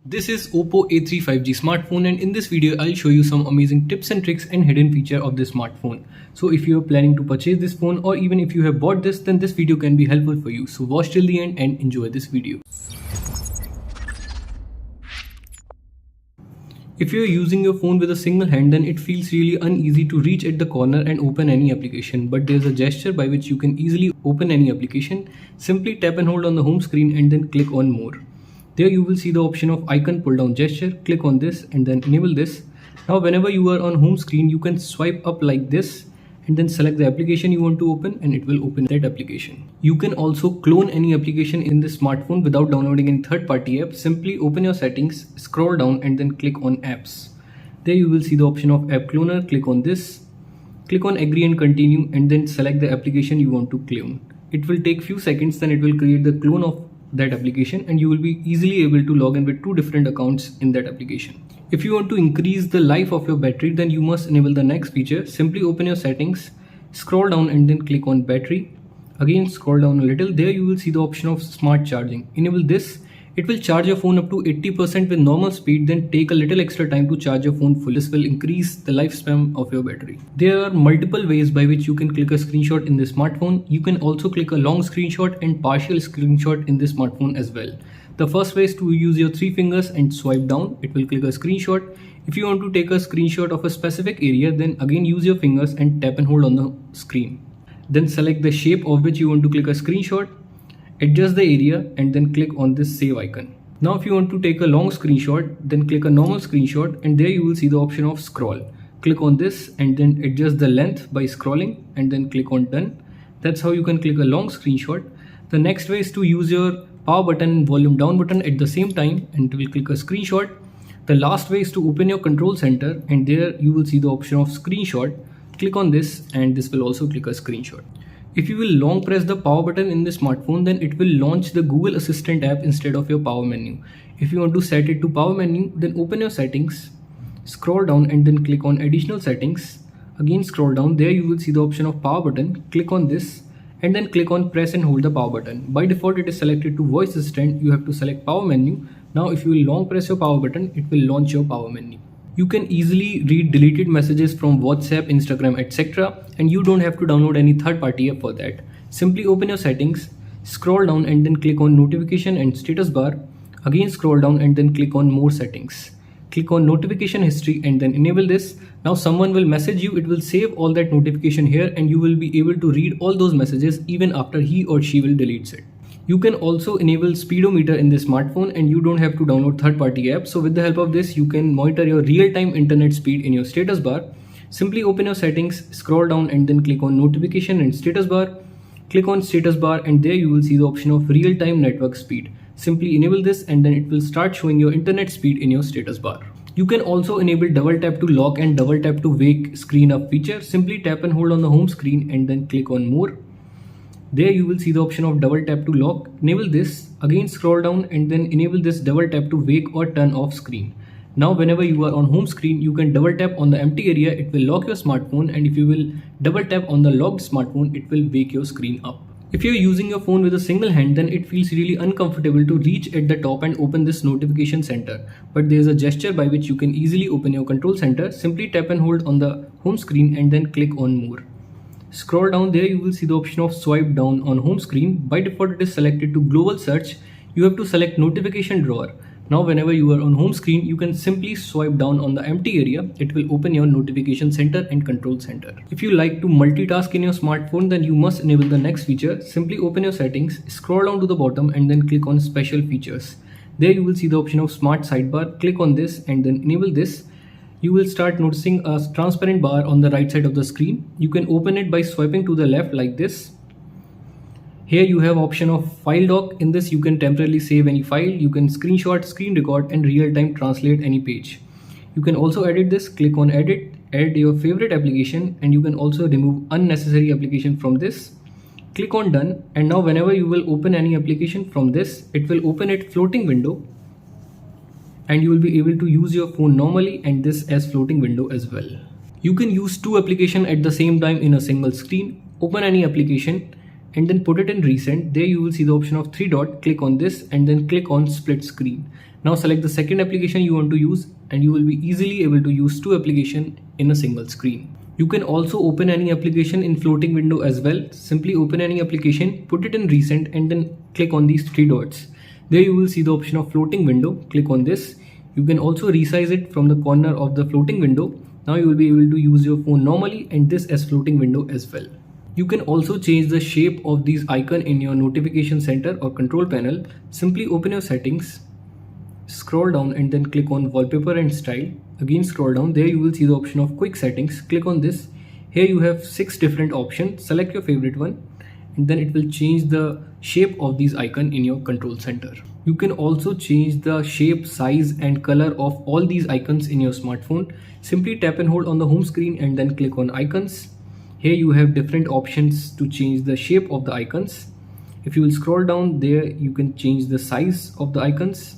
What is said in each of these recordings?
This is Oppo A3 5G smartphone, and in this video I'll show you some amazing tips and tricks and hidden feature of this smartphone. So if you are planning to purchase this phone, or even if you have bought this, then this video can be helpful for you. So watch till the end and enjoy this video. If you are using your phone with a single hand, then it feels really uneasy to reach at the corner and open any application, but there's a gesture by which you can easily open any application. Simply tap and hold on the home screen and then click on more. There you will see the option of icon pull down gesture. Click on this and then enable this. Now whenever you are on home screen, you can swipe up like this and then select the application you want to open, and it will open that application. You can also clone any application in this smartphone without downloading any third-party app. Simply open your settings, scroll down and then click on apps. There you will see the option of app cloner. Click on this, click on agree and continue, and then select the application you want to clone. It will take few seconds, then it will create the clone of that application, and you will be easily able to log in with two different accounts in that application. If you want to increase the life of your battery, then you must enable the next feature. Simply open your settings, scroll down and then click on battery. Again scroll down a little. There you will see the option of smart charging. Enable this. It will charge your phone up to 80% with normal speed, then take a little extra time to charge your phone full. This will increase the lifespan of your battery. There are multiple ways by which you can click a screenshot in this smartphone. You can also click a long screenshot and partial screenshot in this smartphone as well. The first way is to use your 3 fingers and swipe down. It will click a screenshot. If you want to take a screenshot of a specific area, then again use your fingers and tap and hold on the screen. Then select the shape of which you want to click a screenshot. Adjust the area and then click on this save icon. Now if you want to take a long screenshot, then click a normal screenshot, and there you will see the option of scroll. Click on this and then adjust the length by scrolling and then click on done. That's how you can click a long screenshot. The next way is to use your power button and volume down button at the same time, and it will click a screenshot. The last way is to open your control center, and there you will see the option of screenshot. Click on this and this will also click a screenshot. If you will long press the power button in the smartphone, then it will launch the Google Assistant app instead of your power menu. If you want to set it to power menu, then open your settings, scroll down and then click on additional settings. Again scroll down. There you will see the option of power button. Click on this and then click on press and hold the power button. By default it is selected to voice assistant. You have to select power menu. Now if you will long press your power button, it will launch your power menu. You can easily read deleted messages from WhatsApp, Instagram, etc. and you don't have to download any third-party app for that. Simply open your settings, scroll down and then click on notification and status bar. Again scroll down and then click on more settings. Click on notification history and then enable this. Now someone will message you, it will save all that notification here, and you will be able to read all those messages even after he or she will delete it. You can also enable speedometer in this smartphone, and you don't have to download third-party apps. So with the help of this, you can monitor your real-time internet speed in your status bar. Simply open your settings, scroll down and then click on notification and status bar. Click on status bar and there you will see the option of real-time network speed. Simply enable this and then it will start showing your internet speed in your status bar. You can also enable double tap to lock and double tap to wake screen up feature. Simply tap and hold on the home screen and then click on more. There you will see the option of double tap to lock. Enable this. Again scroll down and then enable this double tap to wake or turn off screen. Now whenever you are on home screen, you can double tap on the empty area. It will lock your smartphone, and if you will double tap on the locked smartphone, it will wake your screen up. If you are using your phone with a single hand, then it feels really uncomfortable to reach at the top and open this notification center. But there is a gesture by which you can easily open your control center. Simply tap and hold on the home screen and then click on more. Scroll down. There you will see the option of swipe down on home screen. By default it is selected to global search. You have to select notification drawer. Now whenever you are on home screen, you can simply swipe down on the empty area. It will open your notification center and control center. If you like to multitask in your smartphone, then you must enable the next feature. Simply open your settings, scroll down to the bottom and then click on special features. There you will see the option of smart sidebar. Click on this and then enable this. You will start noticing a transparent bar on the right side of the screen. You can open it by swiping to the left like this. Here you have option of file dock. In this you can temporarily save any file. You can screenshot, screen record and real-time translate any page. You can also edit this. Click on edit, add your favorite application, and you can also remove unnecessary application from this. Click on done, and now whenever you will open any application from this, it will open it floating window, and you will be able to use your phone normally and this as floating window as well. You can use two applications at the same time in a single screen. Open any application, and then put it in recent. There you will see the option of three dot, click on this and then click on split screen. Now select the second application you want to use and you will be easily able to use two applications in a single screen. You can also open any application in floating window as well. Simply open any application, put it in recent and then click on these three dots. There you will see the option of floating window, click on this. You can also resize it from the corner of the floating window. Now you will be able to use your phone normally and this as floating window as well. You can also change the shape of these icons in your notification center or control panel. Simply open your settings, scroll down and then click on wallpaper and style. Again scroll down, there you will see the option of quick settings, click on this. Here you have 6 different options, select your favorite one and then it will change the shape of these icons in your control center. You can also change the shape, size and color of all these icons in your smartphone. Simply tap and hold on the home screen and then click on icons. Here you have different options to change the shape of the icons. If you will scroll down, there you can change the size of the icons.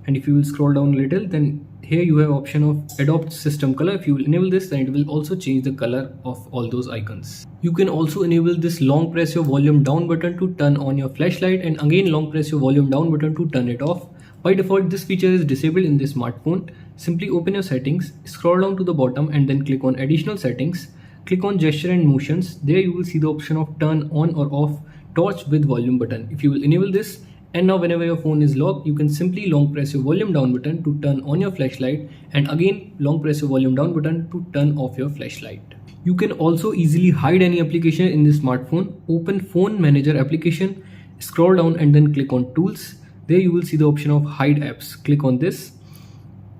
And if you will scroll down a little, then here you have option of adopt system color. If you will enable this, then it will also change the color of all those icons. You can also enable this long press your volume down button to turn on your flashlight and again long press your volume down button to turn it off. By default, this feature is disabled in this smartphone. Simply open your settings, scroll down to the bottom and then click on additional settings. Click on gesture and motions. There you will see the option of turn on or off torch with volume button. If you will enable this, and now whenever your phone is locked, you can simply long press your volume down button to turn on your flashlight and again long press your volume down button to turn off your flashlight. You can also easily hide any application in this smartphone. Open phone manager application, scroll down and then click on tools. There you will see the option of hide apps. Click on this.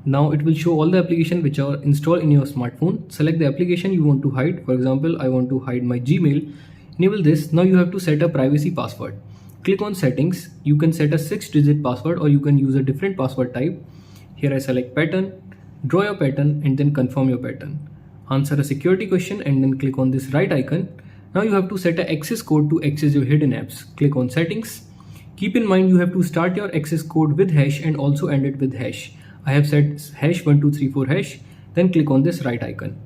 Now it will show all the applications which are installed in your smartphone. Select the application you want to hide. For example, I want to hide my Gmail. Enable this. Now you have to set a privacy password. Click on settings. You can set a 6-digit password or you can use a different password type. Here I select pattern, draw your pattern and then confirm your pattern. Answer a security question and then click on this right icon. Now you have to set an access code to access your hidden apps. Click on settings. Keep in mind you have to start your access code with hash and also end it with hash. I have set hash 1234 hash, then click on this right icon.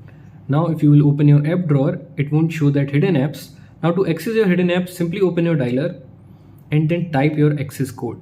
Now if you will open your app drawer, it won't show that hidden apps. Now to access your hidden apps, simply open your dialer and then type your access code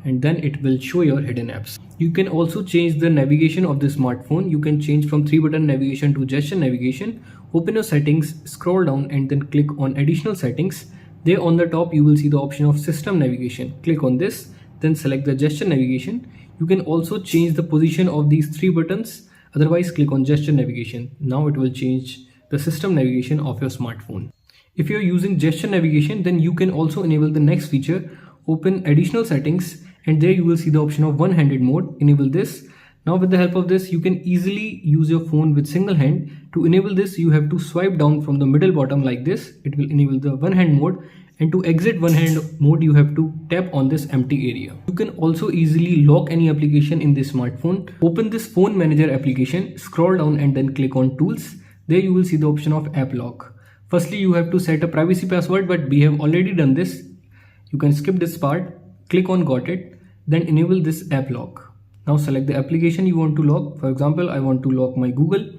and then it will show your hidden apps. You can also change the navigation of the smartphone. You can change from 3-button navigation to gesture navigation. Open your settings, scroll down and then click on additional settings. There on the top you will see the option of system navigation. Click on this, then select the gesture navigation. You can also change the position of these 3 buttons. Otherwise click on gesture navigation. Now it will change the system navigation of your smartphone. If you are using gesture navigation, then you can also enable the next feature. Open additional settings and there you will see the option of one-handed mode. Enable this. Now with the help of this, you can easily use your phone with single hand. To enable this, you have to swipe down from the middle bottom like this. It will enable the one-hand mode. And to exit one-hand mode, you have to tap on this empty area. You can also easily lock any application in this smartphone. Open this phone manager application, scroll down and then click on tools. There you will see the option of app lock. Firstly, you have to set a privacy password, but we have already done this. You can skip this part, click on got it, then enable this app lock. Now select the application you want to lock. For example, I want to lock my Google.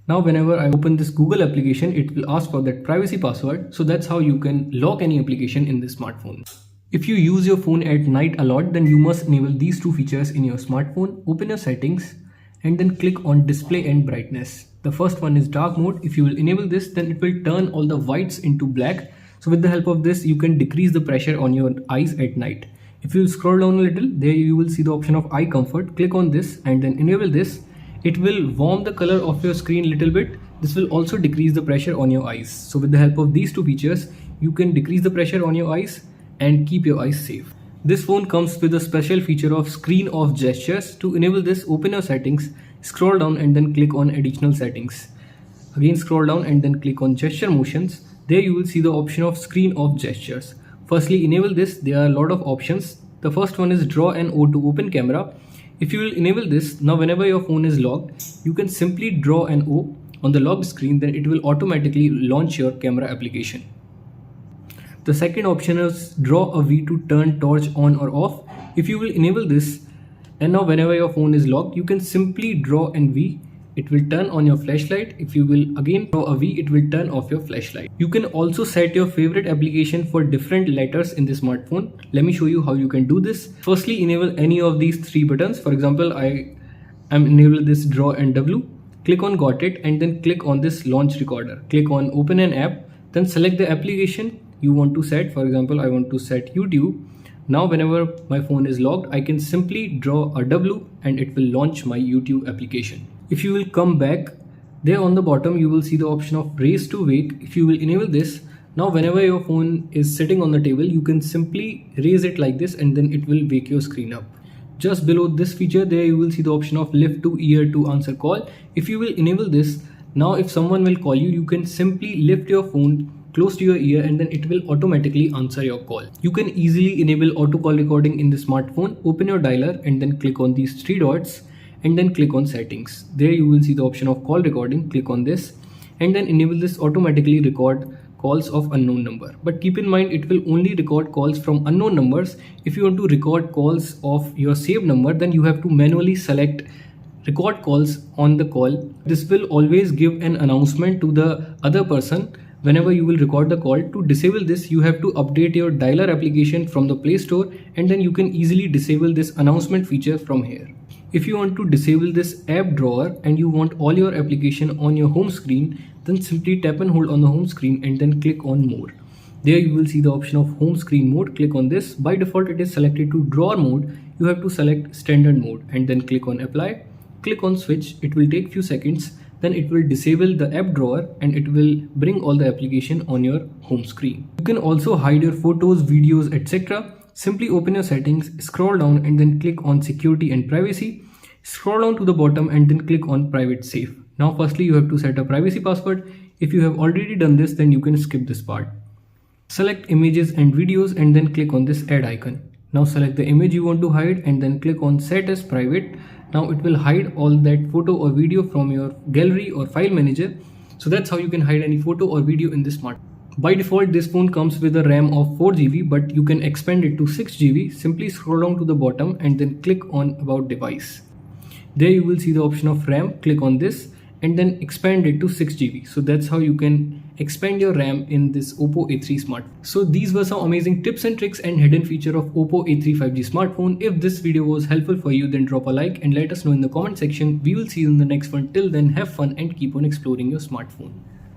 Now whenever I open this Google application, it will ask for that privacy password. So that's how you can lock any application in this smartphone. If you use your phone at night a lot, then you must enable these two features in your smartphone. Open your settings and then click on display and brightness. The first one is dark mode. If you will enable this, then it will turn all the whites into black. So with the help of this, you can decrease the pressure on your eyes at night. If you will scroll down a little, there you will see the option of eye comfort. Click on this and then enable this. It will warm the color of your screen a little bit. This will also decrease the pressure on your eyes. So with the help of these two features, you can decrease the pressure on your eyes and keep your eyes safe. This phone comes with a special feature of screen off gestures. To enable this, open your settings, scroll down and then click on additional settings. Again scroll down and then click on gesture motions. There you will see the option of screen off gestures. Firstly, enable this. There are a lot of options. The first one is draw an O to open camera. If you will enable this, now whenever your phone is locked, you can simply draw an O on the locked screen, then it will automatically launch your camera application. The second option is draw a V to turn torch on or off. If you will enable this, and now whenever your phone is locked, you can simply draw an V it will turn on your flashlight. If you will again draw a V, it will turn off your flashlight. You can also set your favorite application for different letters in the smartphone. Let me show you how you can do this. Firstly, enable any of these three buttons. For example, I am enabled this draw and W. Click on got it and then click on this launch recorder. Click on open an app, then select the application you want to set. For example, I want to set YouTube. Now whenever my phone is locked, I can simply draw a W and it will launch my YouTube application. If you will come back, there on the bottom you will see the option of raise to wake. If you will enable this, now whenever your phone is sitting on the table, you can simply raise it like this and then it will wake your screen up. Just below this feature, there you will see the option of lift to ear to answer call. If you will enable this, now if someone will call you, you can simply lift your phone close to your ear and then it will automatically answer your call. You can easily enable auto call recording in the smartphone. Open your dialer and then click on these three dots and then click on settings. There you will see the option of call recording. Click on this and then enable this automatically record calls of unknown number. But keep in mind, it will only record calls from unknown numbers. If you want to record calls of your saved number, then you have to manually select record calls on the call. This will always give an announcement to the other person whenever you will record the call. To disable this, you have to update your dialer application from the Play Store and then you can easily disable this announcement feature from here. If you want to disable this app drawer and you want all your application on your home screen, then simply tap and hold on the home screen and then click on more. There you will see the option of home screen mode. Click on this. By default it is selected to drawer mode. You have to select standard mode and then click on apply. Click on switch. It will take few seconds. Then it will disable the app drawer and it will bring all the application on your home screen. You can also hide your photos, videos, etc. Simply open your settings, scroll down and then click on security and privacy. Scroll down to the bottom and then click on private safe. Now firstly you have to set a privacy password. If you have already done this, then you can skip this part. Select images and videos and then click on this add icon. Now select the image you want to hide and then click on set as private. Now it will hide all that photo or video from your gallery or file manager. So that's how you can hide any photo or video in this smartphone. By default, this phone comes with a RAM of 4 GB, but you can expand it to 6 GB. Simply scroll down to the bottom and then click on about device. There you will see the option of RAM. Click on this and then expand it to 6 GB. So that's how you can expand your RAM in this Oppo A3 smartphone. So these were some amazing tips and tricks and hidden feature of Oppo A3 5G smartphone. If this video was helpful for you, then drop a like and let us know in the comment section. We will see you in the next one. Till then, have fun and keep on exploring your smartphone.